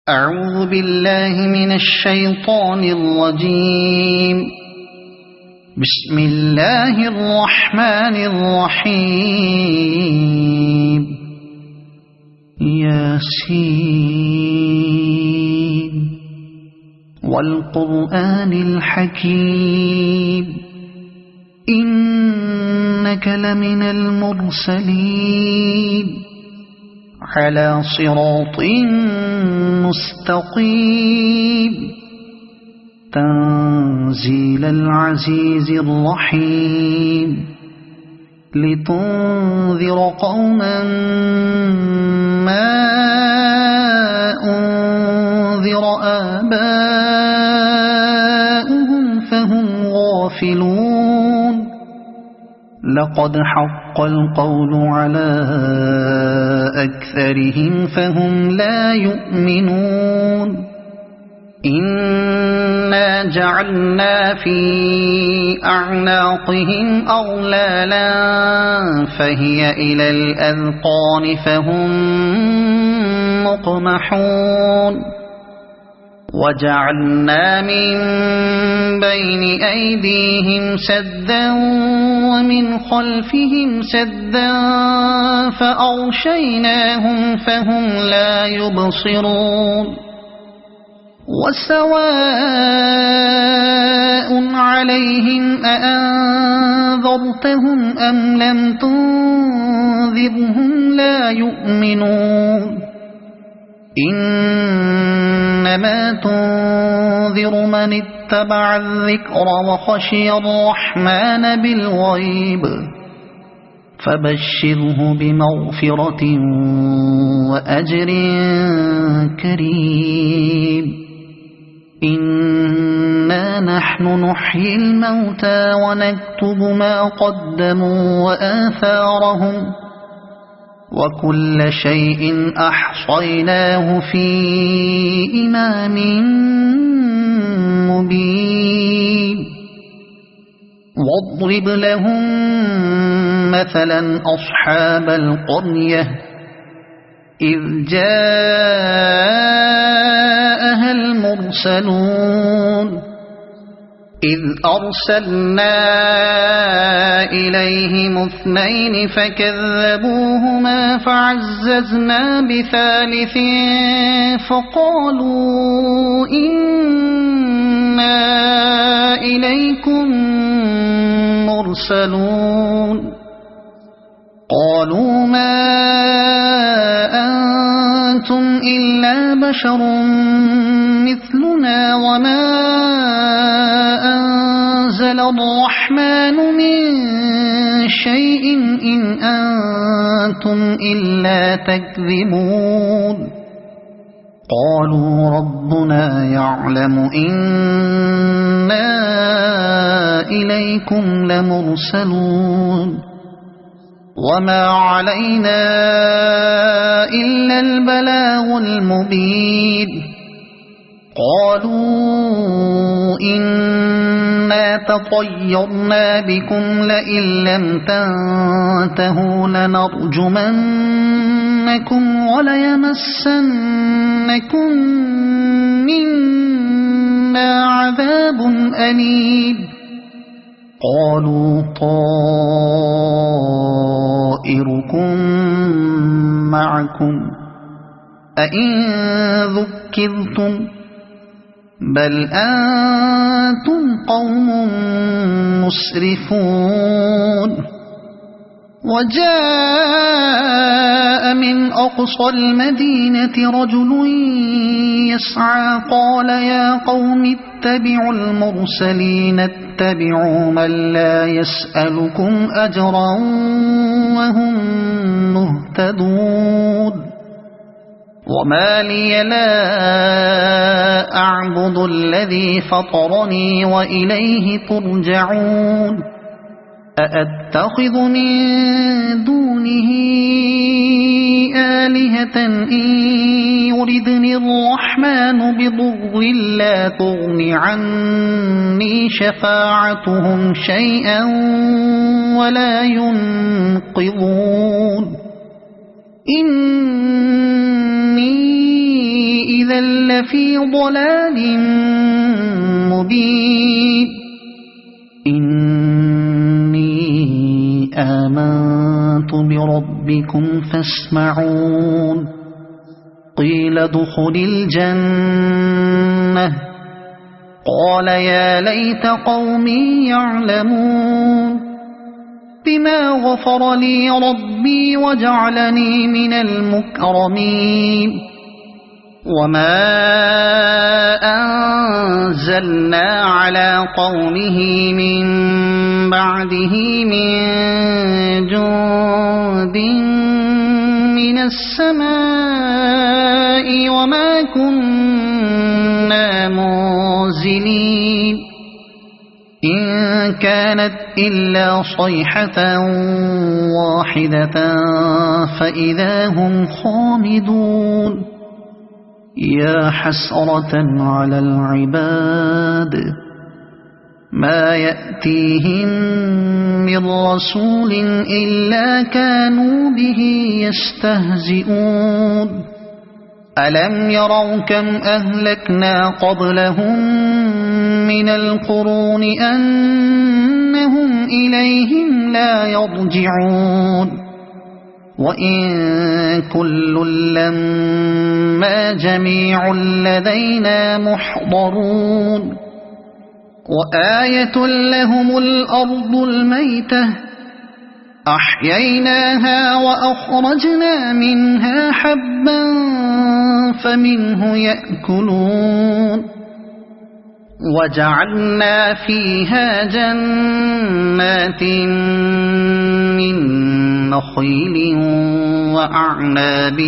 أعوذ بالله من الشيطان الرجيم. بسم الله الرحمن الرحيم. ياسين والقرآن الحكيم إنك لمن المرسلين على صراط مستقيم تنزيل العزيز الرحيم لتنذر قوما ما أنذر آباؤهم فهم غافلون. لقد حق القول على أكثرهم فهم لا يؤمنون. إنا جعلنا في أعناقهم أغلالا فهي إلى الأذقان فهم مقمحون. وجعلنا من بين أيديهم سدا ومن خلفهم سدا فأغشيناهم فهم لا يبصرون. وسواء عليهم أأنذرتهم أم لم تنذرهم لا يؤمنون. إنما تنذر من اتبع الذكر وخشي الرحمن بالغيب فبشره بمغفرة وأجر كريم. إنا نحن نحيي الموتى ونكتب ما قدموا وآثارهم وكل شيء أحصيناه في إمام مبين. واضرب لهم مثلا أصحاب القرية إذ جاءها المرسلون إذ أرسلنا إليهم اثنين فكذبوهما فعززنا بثالث فقالوا إنا إليكم مرسلون. قالوا ما أنتم إلا بشر مثلنا وما أنزل الرحمن من شيء إن أنتم إلا تكذبون. قالوا ربنا يعلم إنا إليكم لمرسلون وما علينا إلا البلاغ المبين. قالوا إنا تطيرنا بكم لئن لم تنتهوا لنرجمنكم وليمسنكم منا عذاب أليم. قالوا طائركم معكم أئن ذكرتم بل أنتم قوم مسرفون. وجاء من أقصى المدينة رجل يسعى قال يا قوم اتبعوا المرسلين اتبعوا من لا يسألكم أجرا وهم مهتدون. وما لي لا أعبد الذي فطرني وإليه ترجعون. أأتخذ من دونه آلهة إن يردني الرحمن بضر لا تغن عني شفاعتهم شيئا ولا ينقذون. إني إذا لفي ضلال مبين إني آمنت بربكم فاسمعون قيل ادخل الجنة قال يا ليت قومي يعلمون بما غفر لي ربي وجعلني من المكرمين وما أنزلنا على قومه من بعده من جند من السماء وما كنا منزلين إن كانت إلا صيحة واحدة فإذا هم خامدون يا حسرة على العباد ما يأتيهم من رسول إلا كانوا به يستهزئون ألم يروا كم أهلكنا قبلهم من القرون أنهم إليهم لا يرجعون وإن كل لما جميع لدينا محضرون وآية لهم الأرض الميتة أحييناها وأخرجنا منها حبا فمنه يأكلون وجعلنا فيها جنات من نخيل وأعناب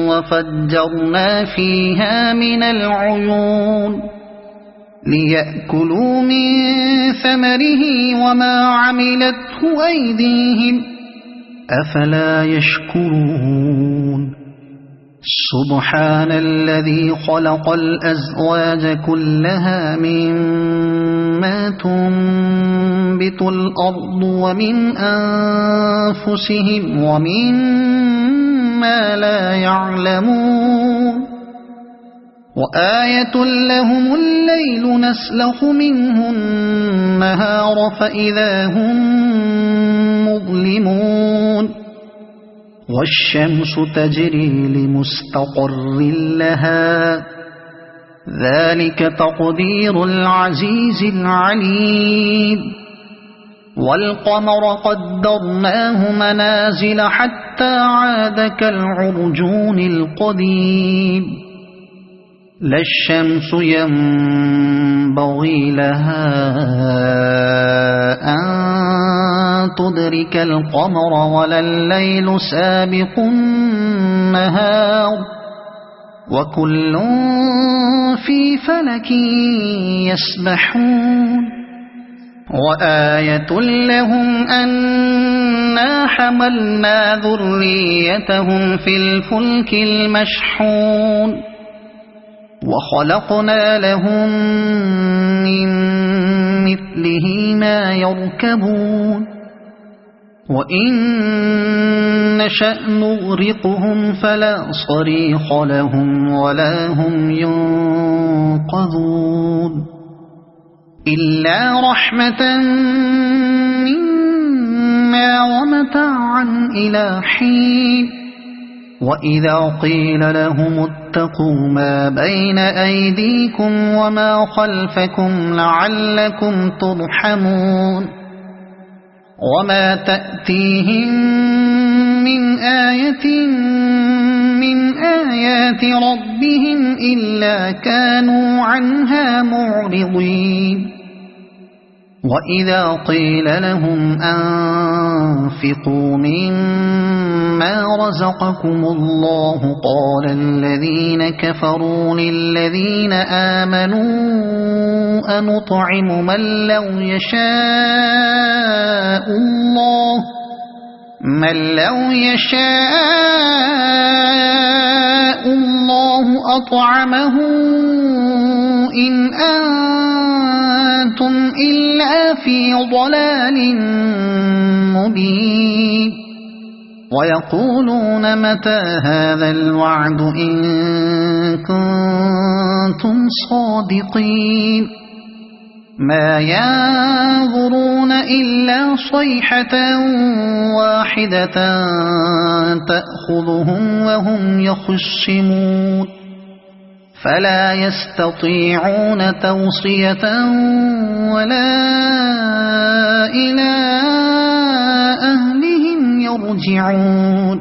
وفجرنا فيها من العيون ليأكلوا من ثمره وما عملته أيديهم أفلا يشكرون سبحان الذي خلق الأزواج كلها مما تنبت الأرض ومن أنفسهم ومما لا يعلمون وآية لهم الليل نسلخ منه النهار فإذا هم مظلمون والشمس تجري لمستقر لها ذلك تقدير العزيز العليم والقمر قدرناه منازل حتى عاد كالعرجون القديم لا الشمس ينبغي لها أن تدرك القمر ولا الليل سابق النهار وكل في فلك يسبحون وآية لهم أنا حملنا ذريتهم في الفلك المشحون وخلقنا لهم من مثله ما يركبون وإن نشأ نغرقهم فلا صريخ لهم ولا هم ينقذون إلا رحمة منا ومتاعا إلى حين وإذا قيل لهم اتقوا ما بين أيديكم وما خلفكم لعلكم ترحمون وما تأتيهم من آية من آيات ربهم إلا كانوا عنها معرضين وإذا قيل لهم أنفقوا مما رزقكم الله قال الذين كفروا للذين آمنوا أنطعم من لو يشاء الله أطعمه إن أنتم إلا في ضلال مبين ويقولون متى هذا الوعد إن كنتم صادقين ما ينظرون إلا صيحة واحدة تأخذهم وهم يخصمون فلا يستطيعون توصية ولا إلى أهلهم يرجعون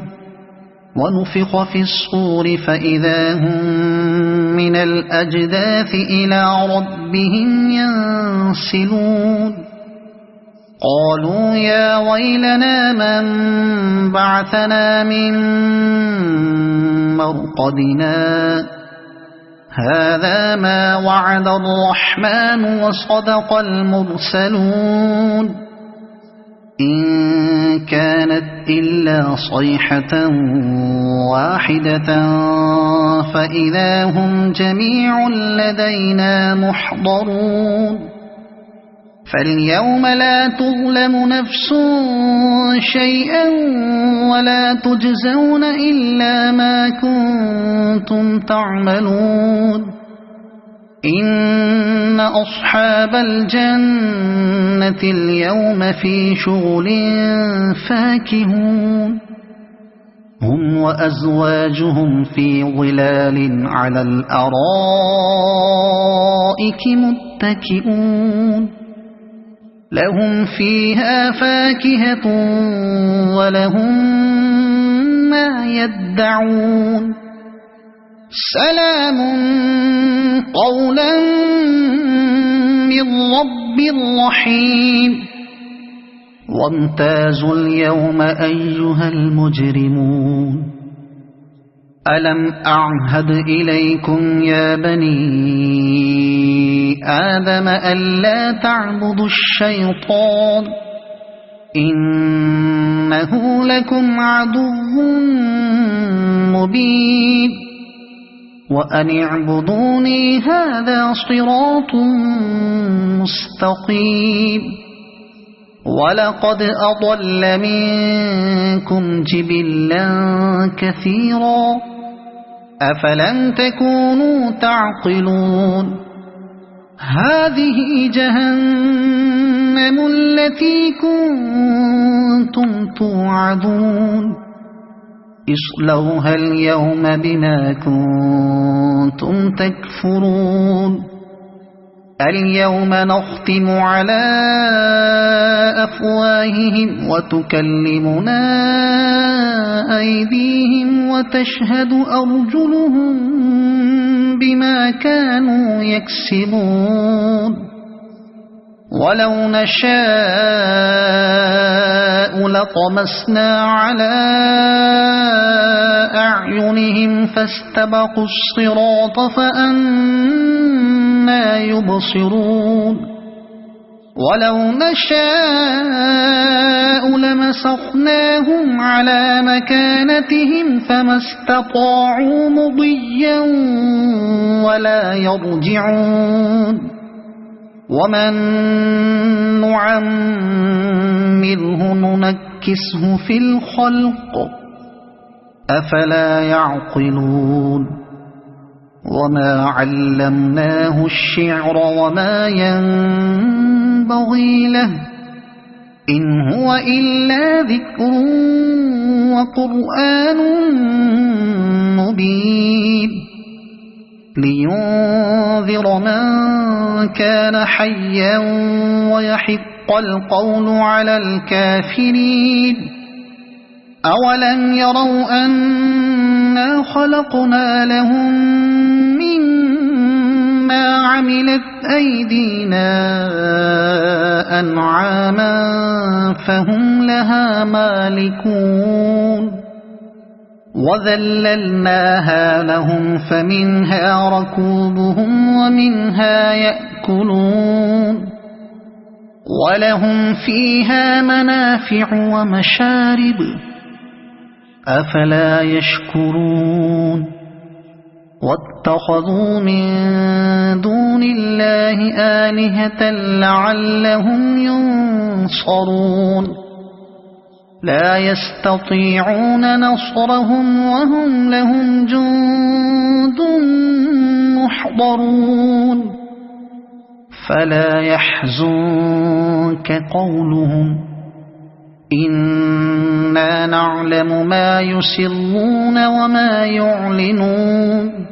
ونفخ في الصور فإذا هم من الأجداث إلى ربهم ينسلون قالوا يا ويلنا من بعثنا من مرقدنا هذا ما وعد الرحمن وصدق المرسلون إن كانت إلا صيحة واحدة فإذا هم جميع لدينا محضرون فاليوم لا تظلم نفس شيئا ولا تجزون إلا ما كنتم تعملون إن أصحاب الجنة اليوم في شغل فاكهون هم وأزواجهم في ظلال على الأرائك متكئون لهم فيها فاكهة ولهم ما يدعون سلام قولا من رب رحيم وامتازوا اليوم أيها المجرمون ألم أعهد إليكم يا بني آدم ألا تعبدوا الشيطان إنه لكم عدو مبين وأن اعبدوني هذا صراط مستقيم ولقد أضل منكم جبلا كثيرا أفلم تكونوا تعقلون هذه جهنم التي كنتم توعدون اصلوها اليوم بما كنتم تكفرون اليوم نختم على أفواههم وتكلمنا أيديهم وتشهد أرجلهم بما كانوا يكسبون ولو نشاء لطمسنا على أعينهم فاستبقوا الصراط فأنى يبصرون ولو نشاء لمسخناهم على مكانتهم فما استطاعوا مضيا ولا يرجعون ومن نعمره ننكسه في الخلق أفلا يعقلون وما علمناه الشعر وما ينبغي له إن هو إلا ذكر وقرآن مبين لينذر من كان حيا ويحق القول على الكافرين أولم يروا أنا خلقنا لهم مما عملت أيدينا أنعاما فهم لها مالكون وذللناها لهم فمنها ركوبهم ومنها يأكلون ولهم فيها منافع ومشارب أفلا يشكرون واتخذوا من دون الله آلهة لعلهم ينصرون لا يستطيعون نصرهم وهم لهم جند محضرون فلا يحزنك قولهم إنا نعلم ما يسرون وما يعلنون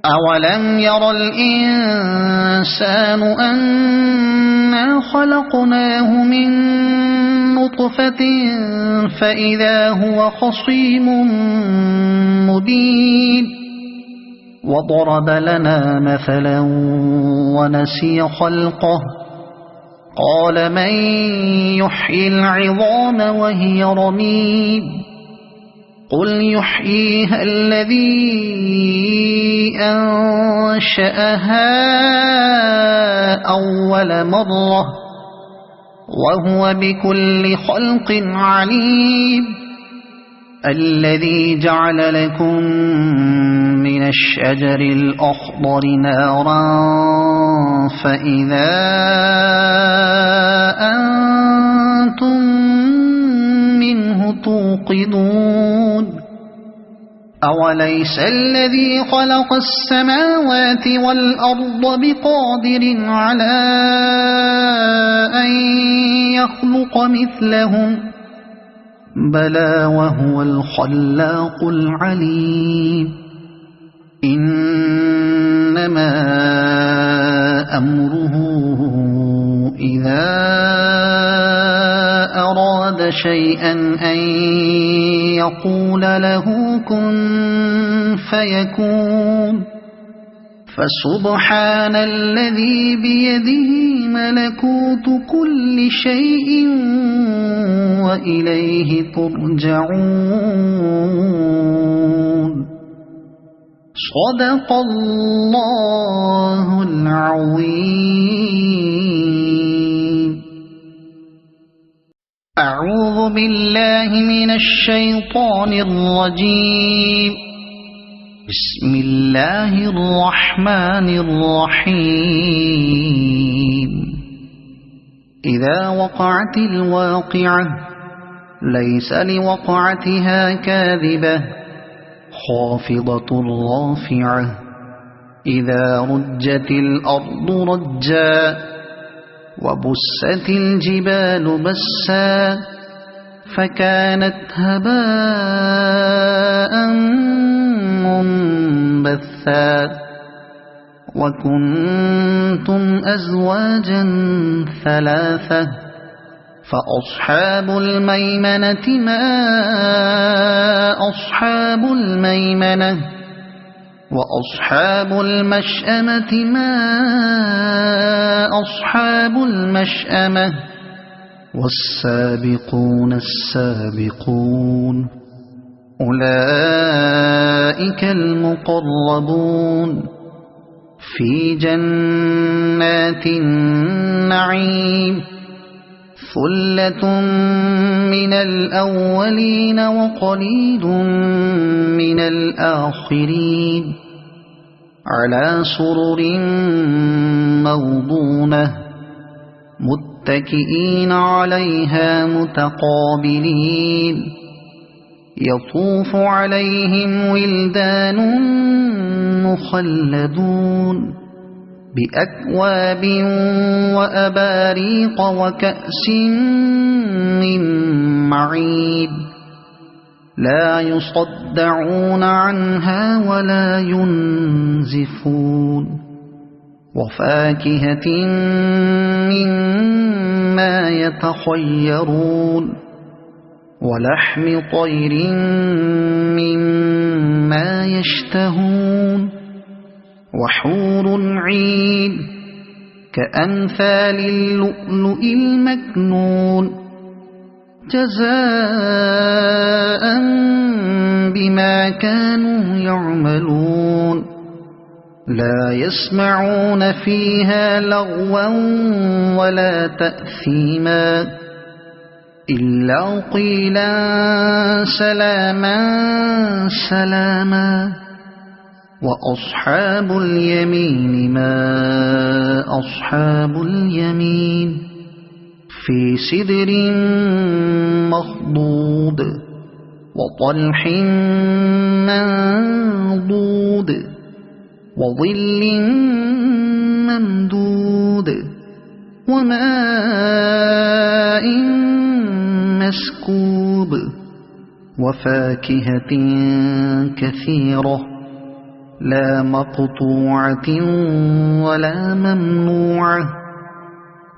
أولم ير الإنسان أنا خلقناه من نطفة فإذا هو خصيم مبين وضرب لنا مثلا ونسي خلقه قال من يحيي العظام وهي رميم قل يحييها الذي أنشأها أول مرة وهو بكل خلق عليم الذي جعل لكم من الشجر الأخضر نارا فإذا أنتم منه توقدون أوليس الذي خلق السماوات والأرض بقادر على أن يخلق مثلهم بلى وهو الخلاق العليم إنما أمره إذا أراد شيئا أن يقول له كن فيكون فسبحان الذي بيده ملكوت كل شيء وإليه ترجعون صدق الله العظيم أعوذ بالله من الشيطان الرجيم بسم الله الرحمن الرحيم إذا وقعت الواقعة ليس لوقعتها كاذبة خافضة رافعة إذا رجت الأرض رجا وبست الجبال بسا فكانت هباء منبثا وكنتم أزواجا ثلاثة فأصحاب الميمنة ما أصحاب الميمنة وأصحاب المشأمة ما أصحاب المشأمة والسابقون السابقون أولئك المقربون في جنات النعيم ثلة من الأولين وقليل من الآخرين على سرر موضونة متكئين عليها متقابلين يطوف عليهم ولدان مخلدون بأكواب وأباريق وكأس من معين لا يصدعون عنها ولا ينزفون وفاكهة مما يتخيرون ولحم طير مما يشتهون وحور عين كأمثال اللؤلؤ المكنون جزاء بما كانوا يعملون لا يسمعون فيها لغوا ولا تأثيما إلا قيلا سلاما سلاما وأصحاب اليمين ما أصحاب اليمين في سدر مخضود وطلح منضود وظل ممدود وماء مسكوب وفاكهة كثيرة لا مقطوعة ولا ممنوعة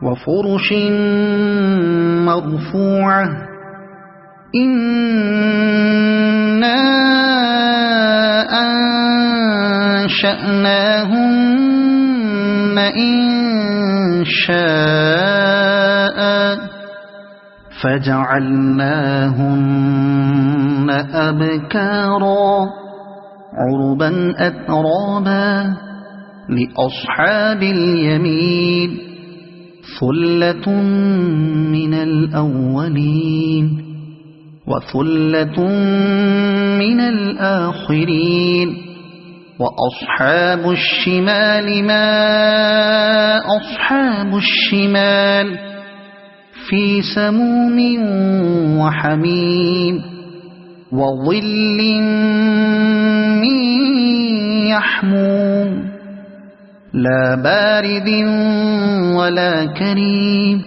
وفرش مرفوعة إنا أنشأناهن إنشاء فجعلناهن أبكارا عربا أترابا لأصحاب اليمين ثلة من الأولين وثلة من الآخرين وأصحاب الشمال ما أصحاب الشمال في سموم وحميم وظل من يحموم لا بارد ولا كريم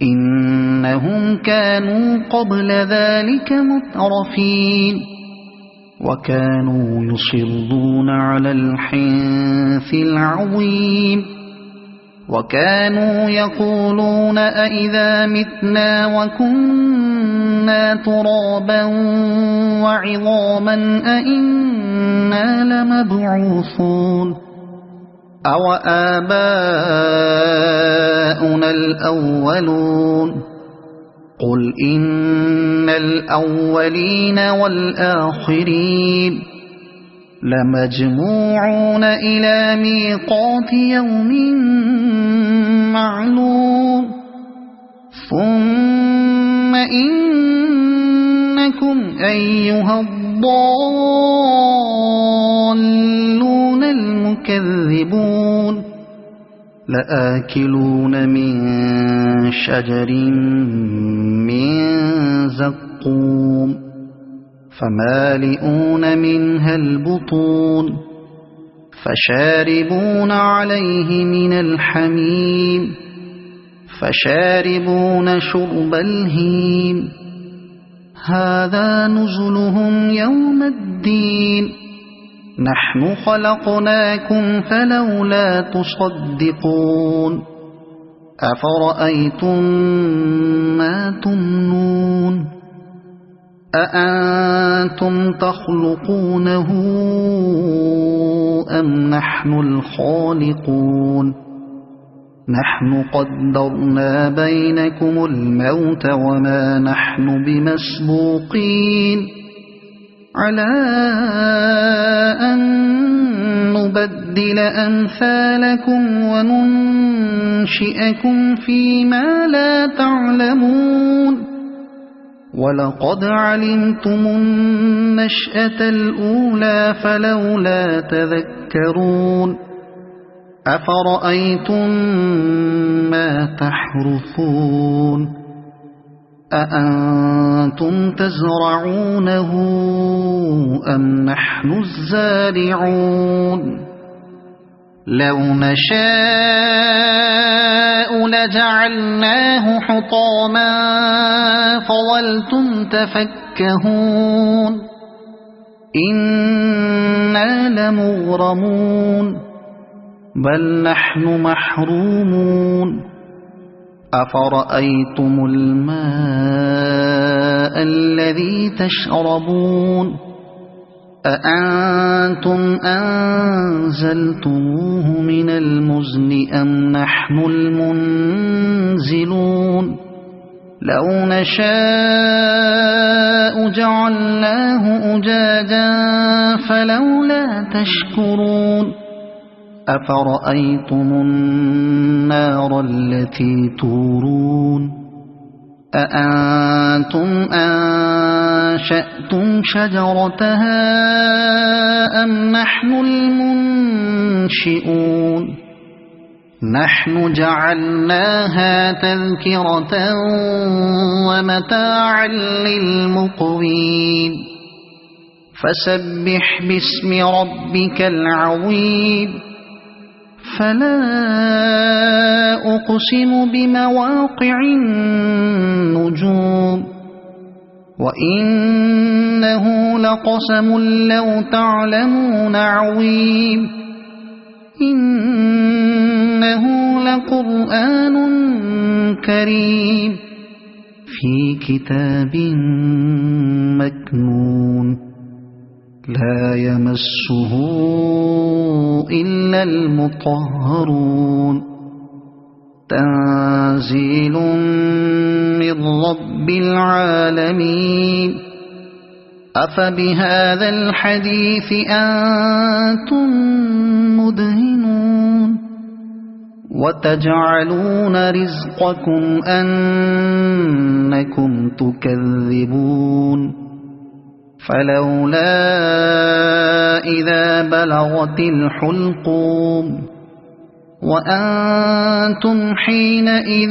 إنهم كانوا قبل ذلك مترفين وكانوا يصرون على الحنث العظيم وكانوا يقولون أئذا متنا وكنا ترابا وعظاما أئنا لمبعوثون أو آباؤنا الأولون قل إن الأولين والآخرين لمجموعون إلى ميقات يوم معلوم ثم إنكم أيها الضالون المكذبون لآكلون من شجر من زقوم فمالئون منها البطون فشاربون عليه من الحميم فشاربون شرب الهيم هذا نزلهم يوم الدين نحن خلقناكم فلولا تصدقون أفرأيتم ما تمنون أأنتم تخلقونه أم نحن الخالقون نحن قدرنا بينكم الموت وما نحن بمسبوقين على أن نبدل أمثالكم وننشئكم فيما لا تعلمون ولقد علمتم النشأة الأولى فلولا تذكرون أفرأيتم ما تحرثون أأنتم تزرعونه أم نحن الزارعون لو نشاء لجعلناه حطاما فظلتم تفكهون إنا لمغرمون بل نحن محرومون أفرأيتم الماء الذي تشربون أأنتم أنزلتموه من المزن أم نحن المنزلون لو نشاء جعلناه أجاجا فلولا تشكرون أفرأيتم النار التي تورون أأنتم أنشأتم شجرتها أم نحن المنشئون نحن جعلناها تذكرة ومتاعا للمقوين فسبح باسم ربك العظيم فلا أقسم بمواقع النجوم وإنه لقسم لو تعلمون عظيم إنه لقرآن كريم في كتاب مكنون لا يمسه إلا المطهرون تنزيل من رب العالمين أفبهذا الحديث أنتم مدهنون وتجعلون رزقكم أنكم تكذبون فلولا إذا بلغت الحلقوم وأنتم حينئذ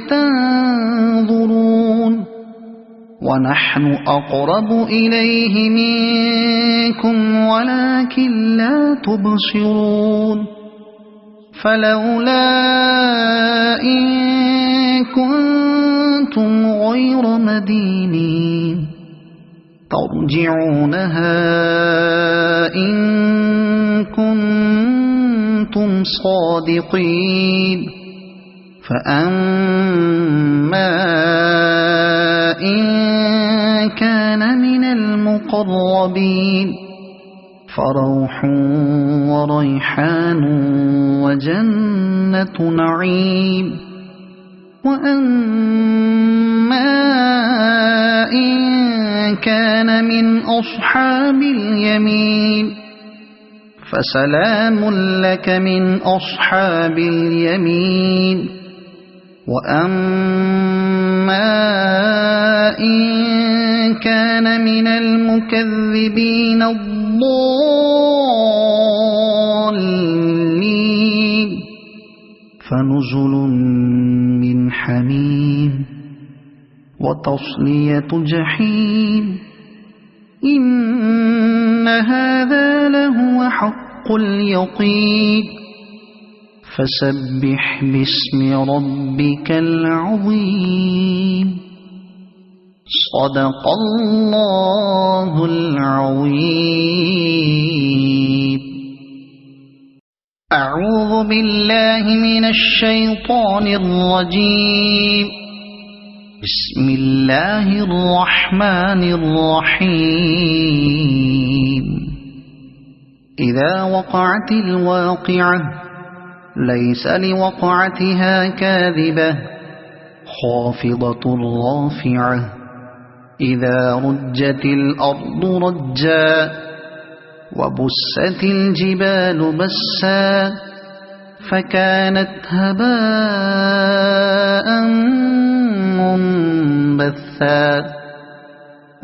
تنظرون ونحن أقرب إليه منكم ولكن لا تبصرون فلولا إن كنتم غير مدينين ترجعونها إن كنتم صادقين فأما إن كان من المقربين فروح وريحان وجنة نعيم وأما إن كان من أصحاب اليمين فسلام لك من أصحاب اليمين وأما إن كان من المكذبين الضالين فنزل من حميم وتصلية جحيم إن هذا لهو حق اليقين فسبح باسم ربك العظيم صدق الله العظيم أعوذ بالله من الشيطان الرجيم بسم الله الرحمن الرحيم إذا وقعت الواقعة ليس لوقعتها كاذبة خافضة رافعة إذا رجت الأرض رجا وبست الجبال بسا فكانت هباء منبثا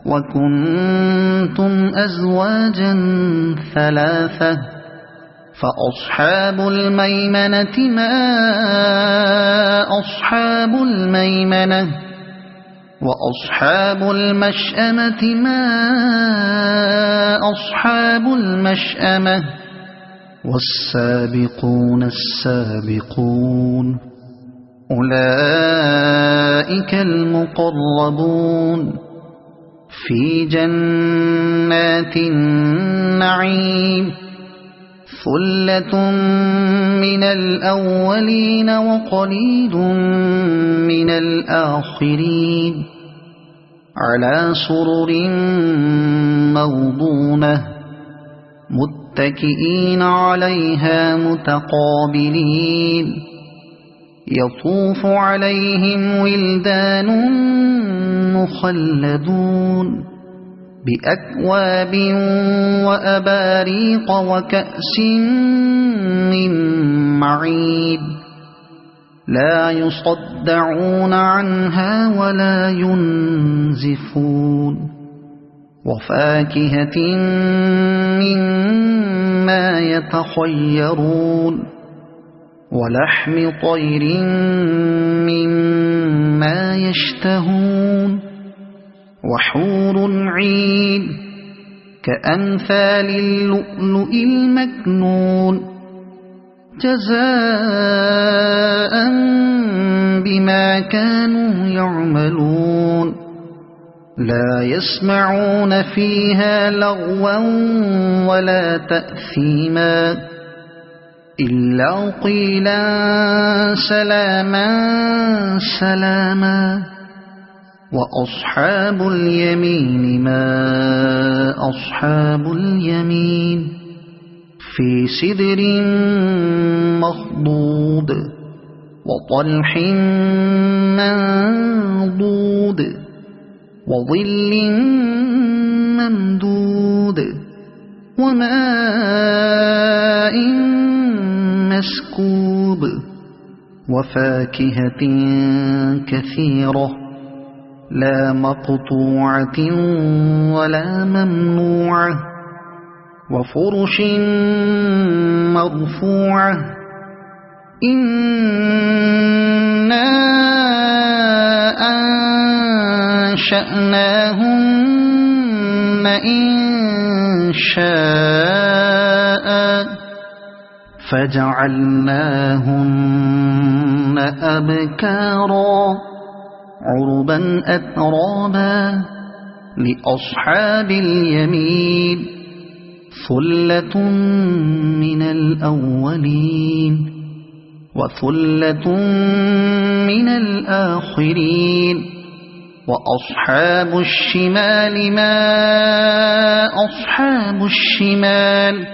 وكنتم أزواجا ثلاثة فأصحاب الميمنة ما أصحاب الميمنة وأصحاب المشأمة ما أصحاب المشأمة والسابقون السابقون أولئك المقربون في جنات النعيم ثلة من الأولين وقليل من الآخرين على سرر موضونة متكئين عليها متقابلين يطوف عليهم ولدان مخلدون بأكواب وأباريق وكأس من معين لا يصدعون عنها ولا ينزفون وفاكهة مما يتخيرون ولحم طير مما يشتهون وحور عين كأمثال اللؤلؤ المكنون جزاء بما كانوا يعملون لا يسمعون فيها لغوا ولا تأثيما إلا قيلا سلاما سلاما وأصحاب اليمين ما أصحاب اليمين في سدر مخضود وطلح منضود وظل ممدود وماء مسكوب وفاكهة كثيرة لا مقطوعة ولا ممنوعة وفرش مرفوعة إنا أنشأناهن إنشاء فجعلناهن أبكارا عربا أترابا لأصحاب اليمين ثلة من الأولين وثلة من الآخرين وأصحاب الشمال ما أصحاب الشمال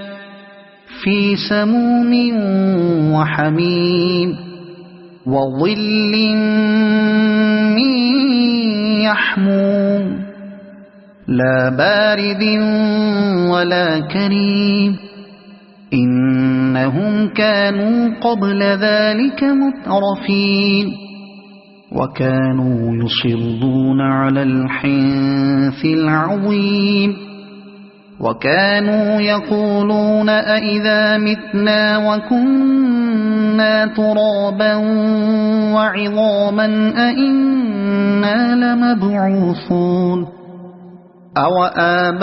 في سموم وحميم وظل من يحموم لا بارد ولا كريم إنهم كانوا قبل ذلك مترفين وكانوا يصرون على الحنث العظيم وكانوا يقولون أئذا متنا وكنا ترابا وعظاما أئنا لمبعوثون أو آباؤنا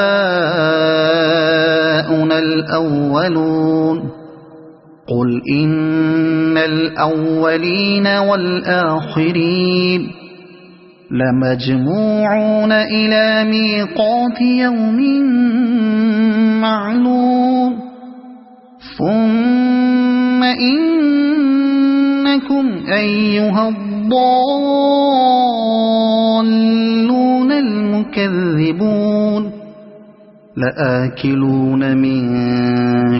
الأولون قل إن الأولين والآخرين لمجموعون إلى ميقات يوم معلوم ثم إنكم أيها الضالون المكذبون لآكلون من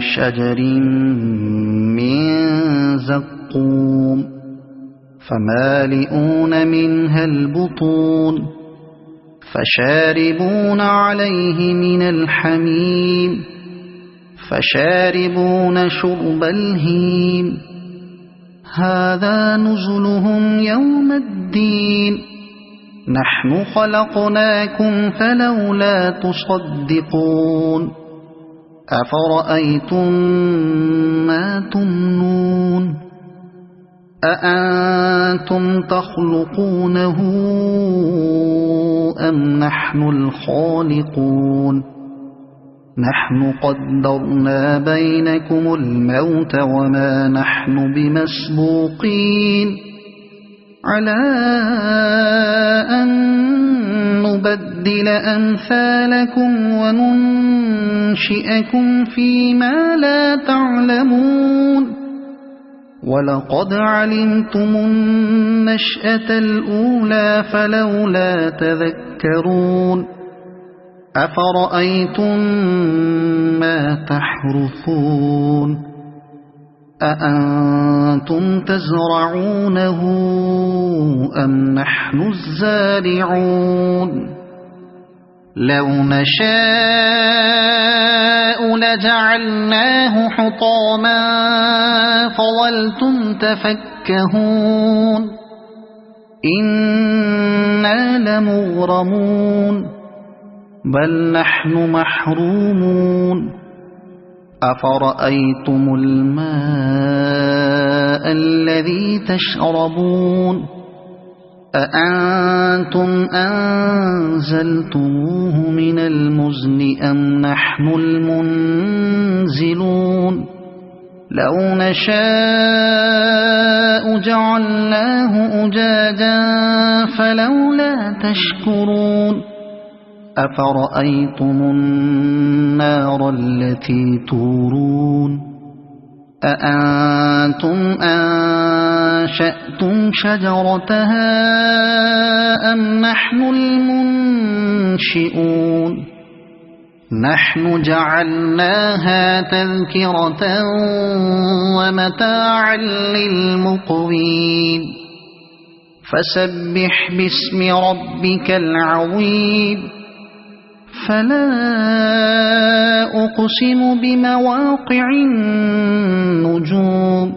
شجر من زقوم فمالئون منها البطون فشاربون عليه من الحميم فشاربون شرب الهيم هذا نزلهم يوم الدين نحن خلقناكم فلولا تصدقون أفرأيتم ما تمنون أأنتم تخلقونه أم نحن الخالقون نحن قدرنا بينكم الموت وما نحن بمسبوقين على أن نبدل أمثالكم وننشئكم فيما لا تعلمون ولقد علمتم النشأة الأولى فلولا تذكرون أفرأيتم ما تحرثون أأنتم تزرعونه أم نحن الزارعون لو نشاء لجعلناه حطاما فظلتم تفكهون إنا لمغرمون بل نحن محرومون أفرأيتم الماء الذي تشربون أأنتم أنزلتموه من المزن أم نحن المنزلون لو نشاء جعلناه أجاجا فلولا تشكرون أفرأيتم النار التي تورون أأنتم أنشأتم شجرتها أم نحن المنشئون نحن جعلناها تذكرة ومتاعا للمقوين فسبح باسم ربك العظيم فلا أقسم بمواقع النجوم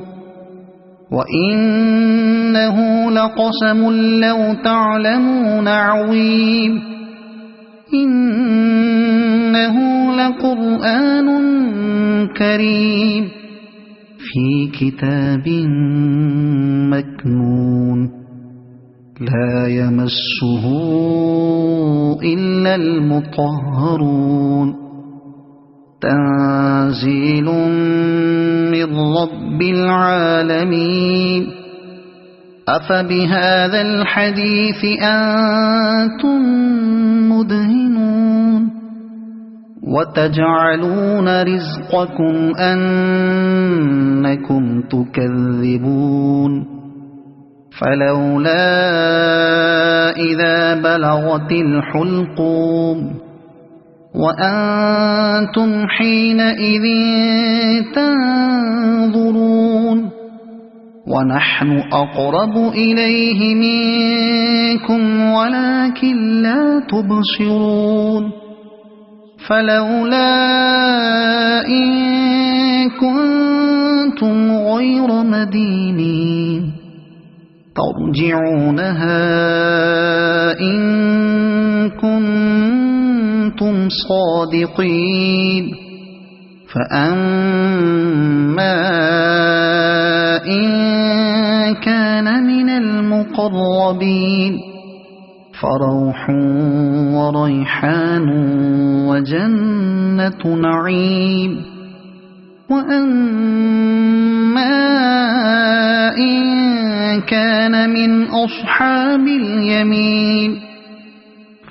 وإنه لقسم لو تعلمون عظيم إنه لقرآن كريم في كتاب مكنون لا يمسه إلا المطهرون تنزيل من رب العالمين أفبهذا الحديث أنتم مدهنون وتجعلون رزقكم أنكم تكذبون فلولا إذا بلغت الحلقوم وأنتم حينئذ تنظرون ونحن أقرب إليه منكم ولكن لا تبصرون فلولا إن كنتم غير مدينين ترجعونها إن كنتم صادقين فأما إن كان من المقربين فروح وريحان وجنة نعيم وأما إن كان من أصحاب اليمين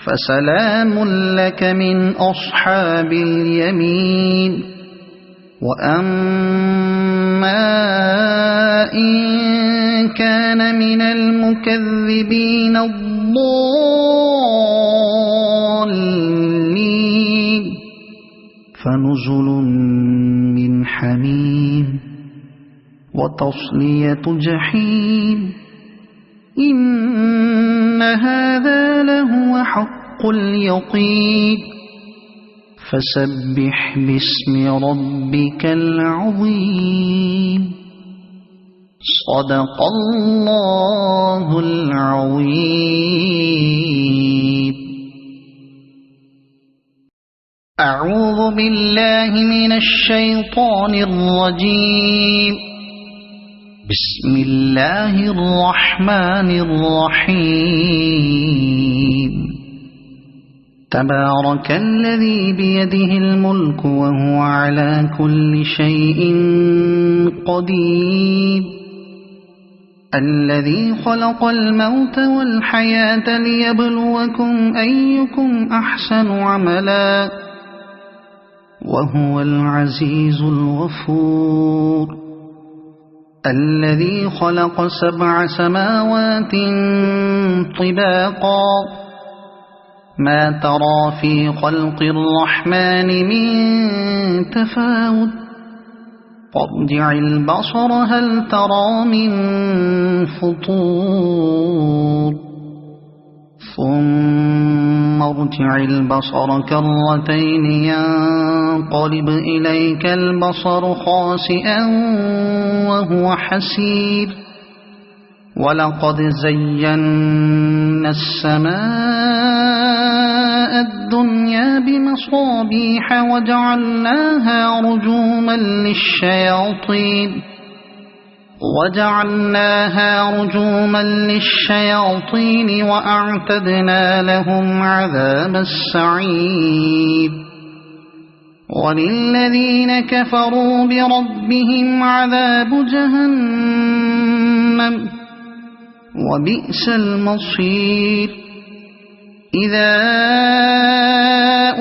فسلام لك من أصحاب اليمين وأما إن كان من المكذبين الضالين فنزل من حميم وتصلية جحيم إن هذا لهو حق اليقين فسبح باسم ربك العظيم صدق الله العظيم أعوذ بالله من الشيطان الرجيم بسم الله الرحمن الرحيم تبارك الذي بيده الملك وهو على كل شيء قدير الذي خلق الموت والحياة ليبلوكم أيكم أحسن عملا وهو العزيز الغفور الذي خلق 7 سماوات طباقا ما ترى في خلق الرحمن من تفاوت فارجع البصر هل ترى من فطور ثم ارجع البصر كرتين ينقلب إليك البصر خاسئا وهو حسير ولقد زينا السماء الدنيا بمصابيح وجعلناها رجوما للشياطين وجعلناها رجوما للشياطين وأعتدنا لهم عذاب السعير وللذين كفروا بربهم عذاب جهنم وبئس المصير إذا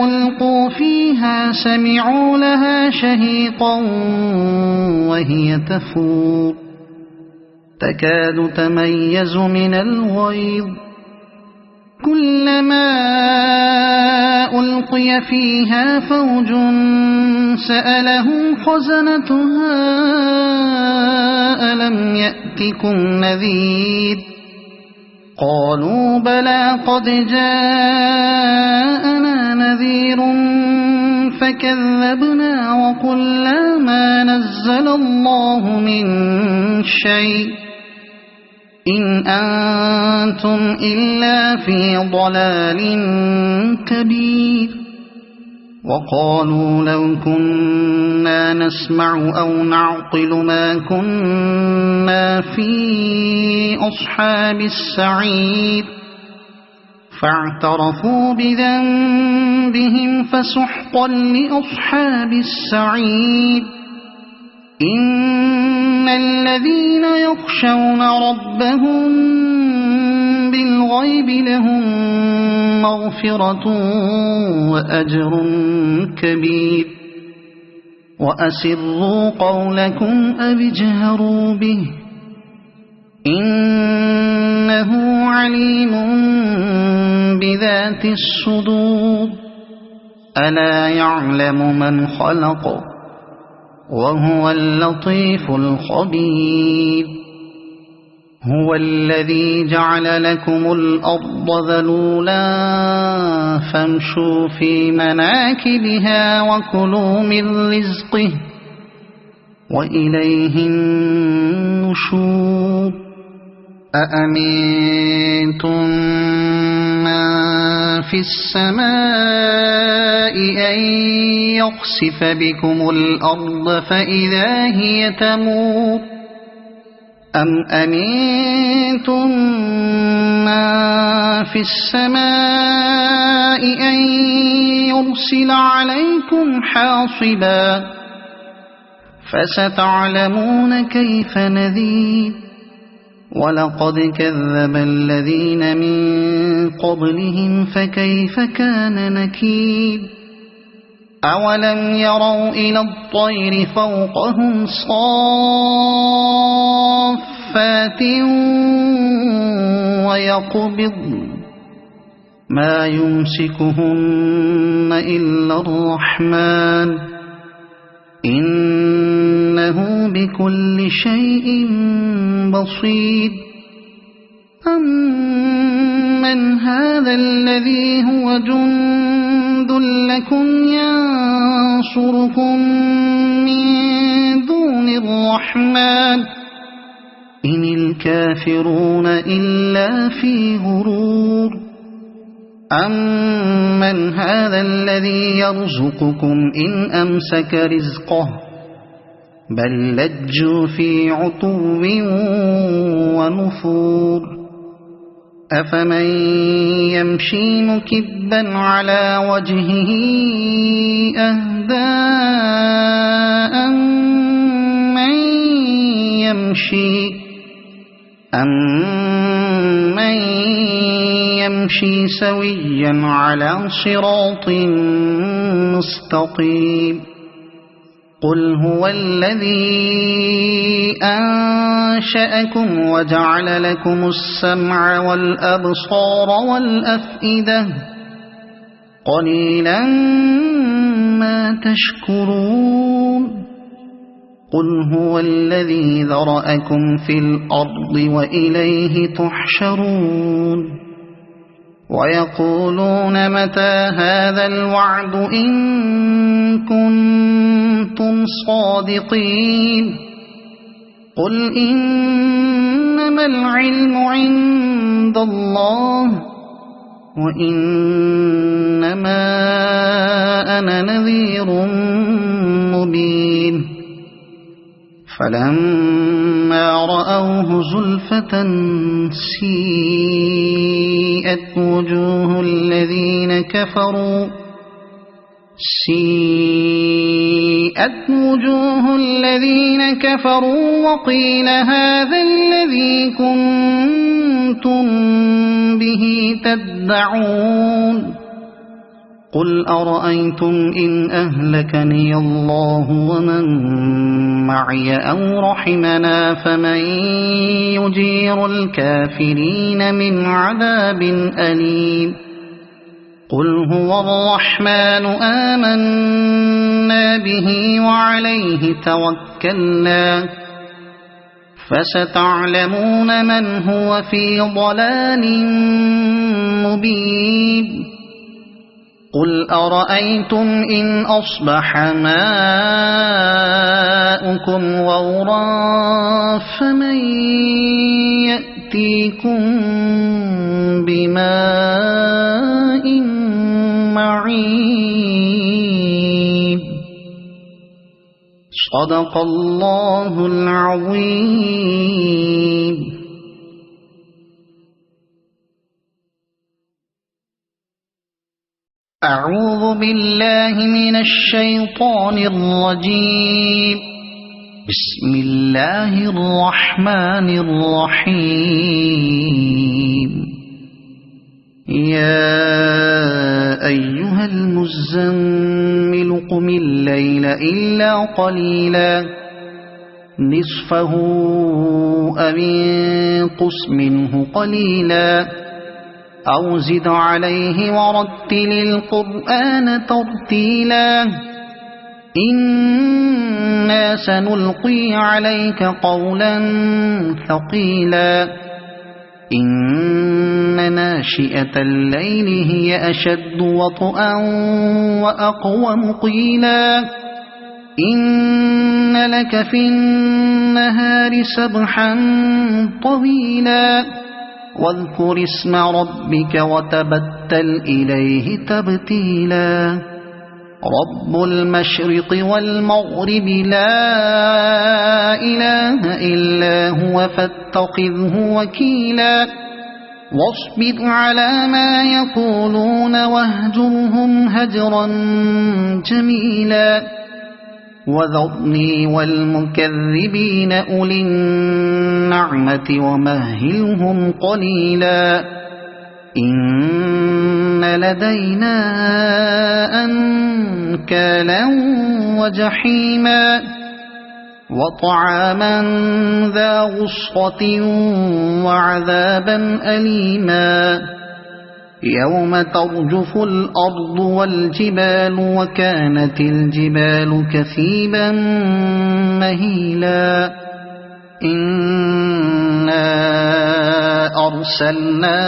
ألقوا فيها سمعوا لها شهيقا وهي تفور تكاد تميز من الغيظ كلما ألقي فيها فوج سألهم خزنتها ألم يأتكم نذير قالوا بلى قد جاءنا نذير فكذبنا وقلنا ما نزل الله من شيء إن أنتم إلا في ضلال كبير وقالوا لو كنا نسمع أو نعقل ما كنا في أصحاب السعير فاعترفوا بذنبهم فسحقا لأصحاب السعير إن الذين يخشون ربهم بالغيب لهم مغفرة وأجر كبير وأسروا قولكم أو اجهروا به إنه عليم بذات الصدور ألا يعلم من خلق وهو اللطيف الخبير هو الذي جعل لكم الأرض ذلولا فامشوا في مناكبها وكلوا من رزقه وإليه النشور أأمنتم من في السماء أن يخسف بكم الأرض فإذا هي تمور أم أمنتم من في السماء أن يرسل عليكم حاصبا فستعلمون كيف نذير ولقد كذب الذين من قبلهم فكيف كان نكير أولم يروا إلى الطير فوقهم صافات ويقبضن ما يمسكهن إلا الرحمن إنه بكل شيء بصير أمن هذا الذي هو جند لكم ينصركم من دون الرحمن إن الكافرون إلا في غرور أمن هذا الذي يرزقكم إن أمسك رزقه بل لجوا في عتو ونفور أفمن يمشي مكبا على وجهه أهدى أمن يمشي سويا على صراط مستقيم قل هو الذي أنشأكم وجعل لكم السمع والأبصار والأفئدة قليلا ما تشكرون قل هو الذي ذرأكم في الأرض وإليه تحشرون ويقولون متى هذا الوعد إن كنتم صادقين قل إنما العلم عند الله وإنما أنا نذير مبين فلما فلما رأوه زلفة سيئت وجوه الذين كفروا وقيل هذا الذي كنتم به تدعون قل أرأيتم إن أهلكني الله ومن معي أو رحمنا فمن يجير الكافرين من عذاب أليم قل هو الرحمن آمنا به وعليه توكلنا فستعلمون من هو في ضلال مبين قل أرأيتم إن أصبح ماؤكم غورا فمن يأتيكم بماء معين صدق الله العظيم. أعوذ بالله من الشيطان الرجيم. بسم الله الرحمن الرحيم. يا أيها المزمل قم الليل إلا قليلا نصفه أو انقص منه قليلا أو زد عليه ورتل القرآن ترتيلا إنا سنلقي عليك قولا ثقيلا إن ناشئة الليل هي أشد وطئا وأقوم قيلا إن لك في النهار سبحا طويلا واذكر اسم ربك وتبتل إليه تبتيلا رب المشرق والمغرب لا إله إلا هو فاتخذه وكيلا واصبر على ما يقولون واهجرهم هجرا جميلا وذرني والمكذبين أولي النعمة ومهلهم قليلا إن لدينا أنكالا وجحيما وطعاما ذا غصة وعذابا أليما يوم ترجف الأرض والجبال وكانت الجبال كثيبا مهيلا إنا أرسلنا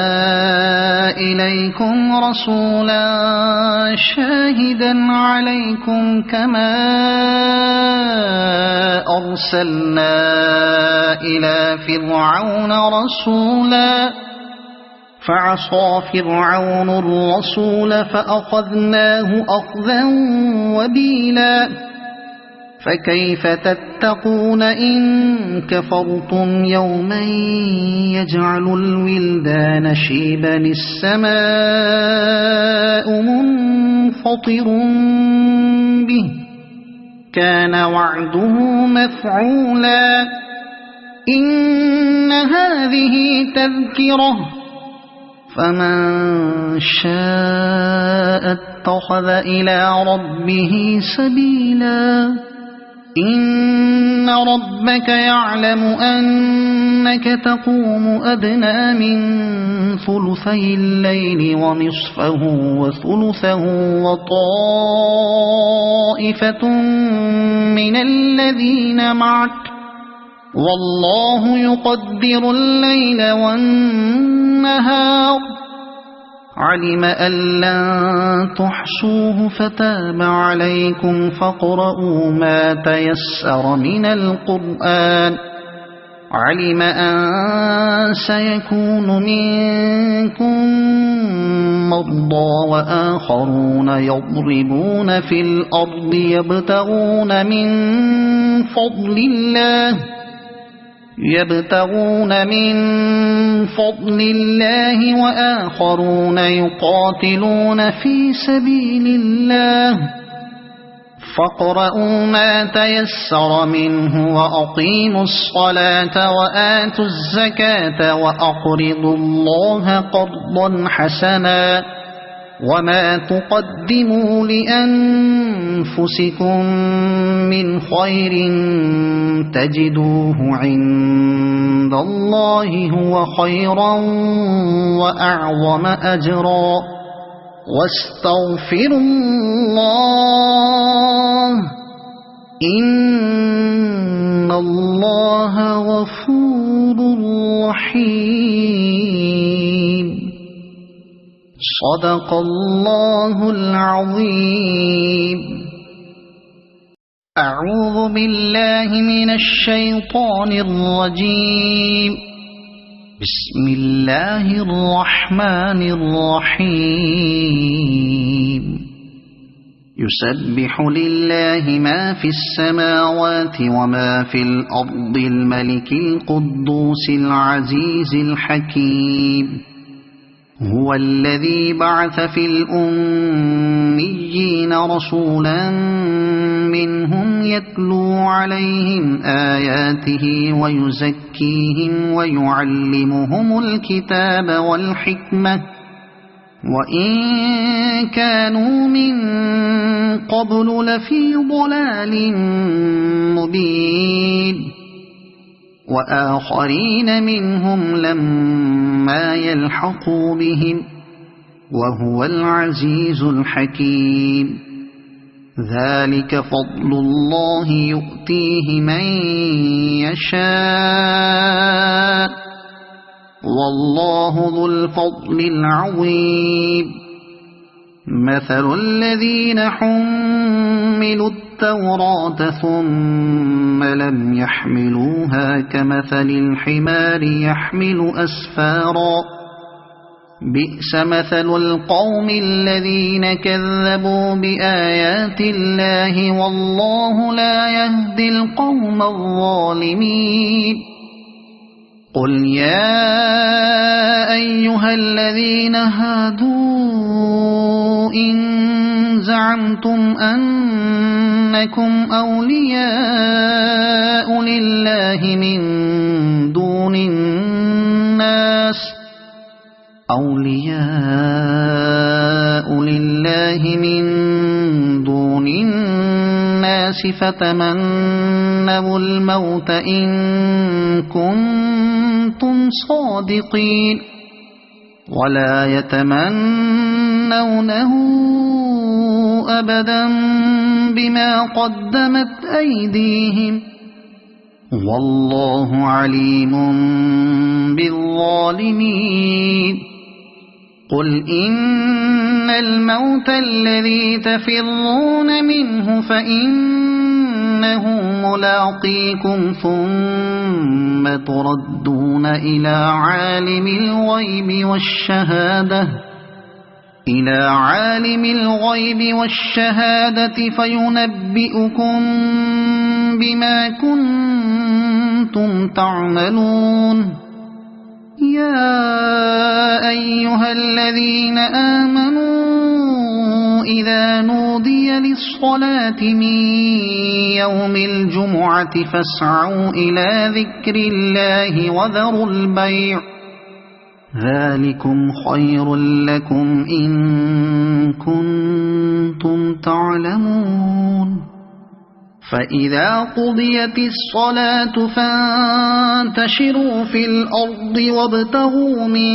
إليكم رسولا شاهدا عليكم كما أرسلنا إلى فرعون رسولا فعصى فرعون الرسول فأخذناه أخذا وبيلا فكيف تتقون إن كفرتم يوما يجعل الولدان شيبا السماء منفطر به كان وعده مفعولا إن هذه تذكرة فمن شاء اتخذ إلى ربه سبيلا إن ربك يعلم أنك تقوم أدنى من ثلثي الليل ونصفه وثلثه وطائفة من الذين معك والله يقدر الليل والنهار علم أن لن تحصوه فتاب عليكم فاقرؤوا ما تيسر من القرآن علم أن سيكون منكم مرضى وآخرون يضربون في الأرض يبتغون من فضل الله يبتغون من فضل الله وآخرون يقاتلون في سبيل الله فاقرؤوا ما تيسر منه وأقيموا الصلاة وآتوا الزكاة وأقرضوا الله قرضا حسنا وما تقدموا لأنفسكم من خير تجدوه عند الله هو خيرا وأعظم أجرا واستغفروا الله إن الله غفور رحيم. صدق الله العظيم. أعوذ بالله من الشيطان الرجيم. بسم الله الرحمن الرحيم. يسبح لله ما في السماوات وما في الأرض الملك القدوس العزيز الحكيم هو الذي بعث في الأميين رسولا منهم يتلو عليهم آياته ويزكيهم ويعلمهم الكتاب والحكمة وإن كانوا من قبل لفي ضلال مبين وآخرين منهم لما يلحقوا بهم وهو العزيز الحكيم. ذلك فضل الله يؤتيه من يشاء والله ذو الفضل العظيم. مثل الذين حملوا التوراة ثم لم يحملوها كمثل الحمار يحمل أسفارا بئس مثل القوم الذين كذبوا بآيات الله والله لا يهدي القوم الظالمين. قل يا أيها الذين هادوا إن زعمتم أنكم أولياء لله من دون الناس فتمنوا الموت إن كنتم صادقين ولا يتمنونه أبدا بما قدمت أيديهم والله عليم بالظالمين. قل إن الموت الذي تفرون منه فإنه ملاقيكم ثم تردون إلى عالم الغيب والشهادة فينبئكم بما كنتم تعملون. يا أيها الذين آمنوا إذا نودي للصلاة من يوم الجمعة فاسعوا إلى ذكر الله وذروا البيع ذلكم خير لكم إن كنتم تعلمون. فإذا قضيت الصلاة فانتشروا في الأرض وابتغوا من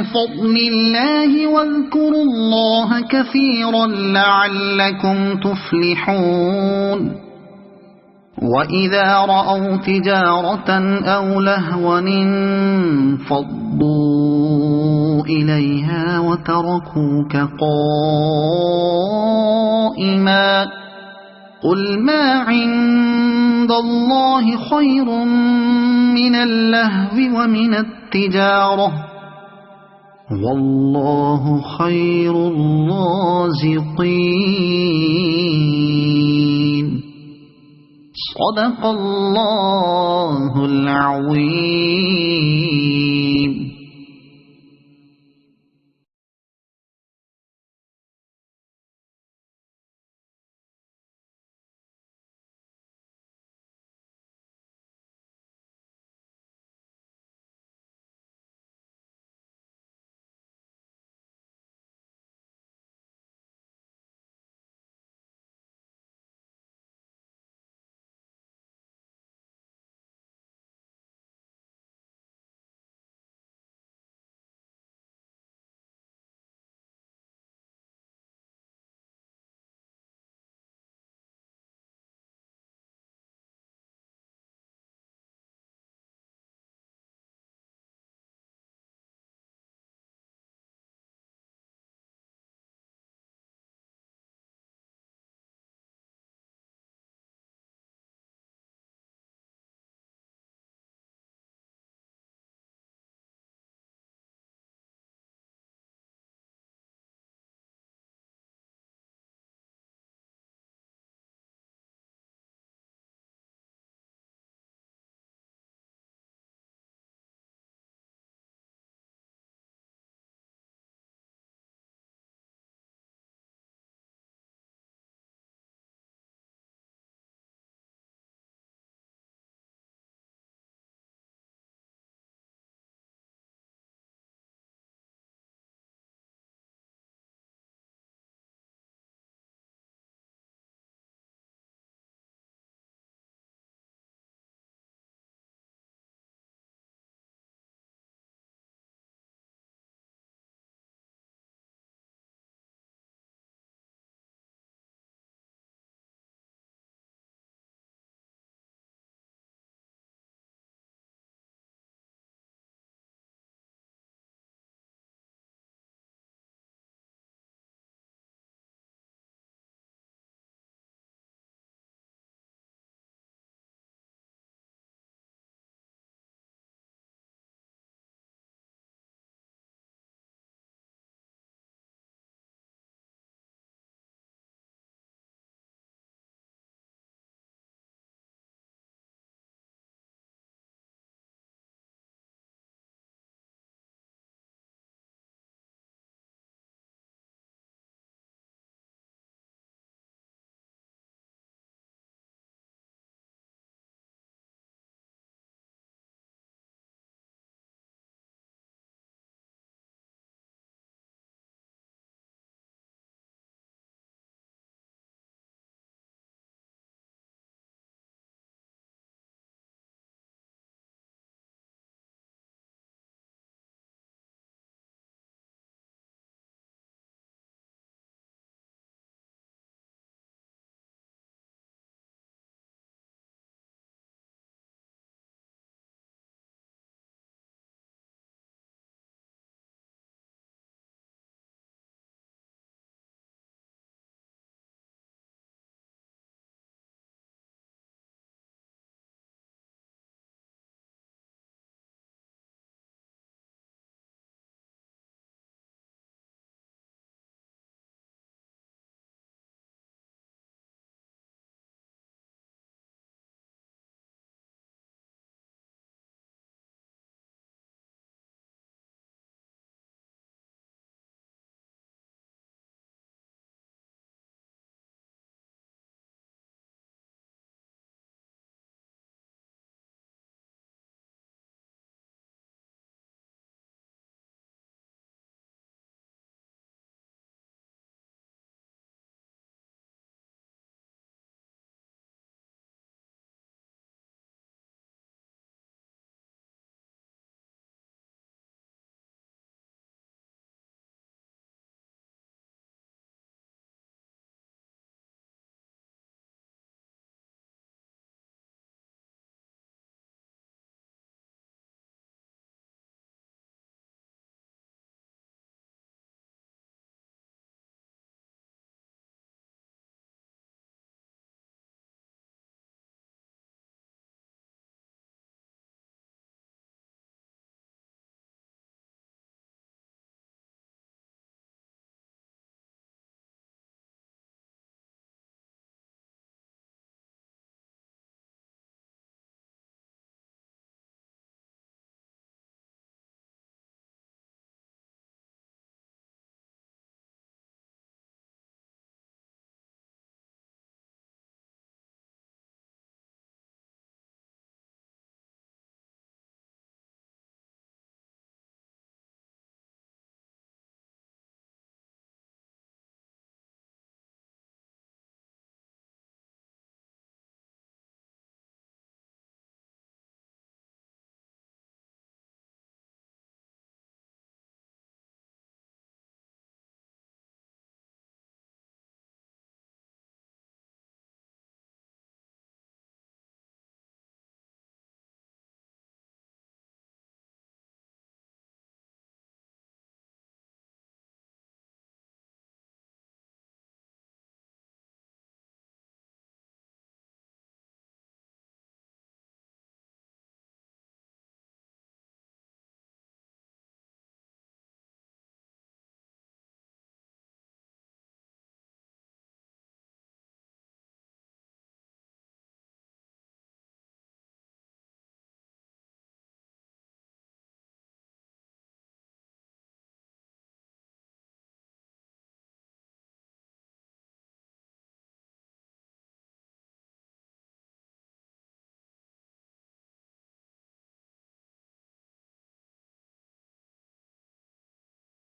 فضل الله واذكروا الله كثيرا لعلكم تفلحون. وإذا رأوا تجارة أو لهوا انفضوا إليها وتركوك قائما قل ما عند الله خير من اللهو ومن التجارة والله خير الرازقين. صدق الله العظيم.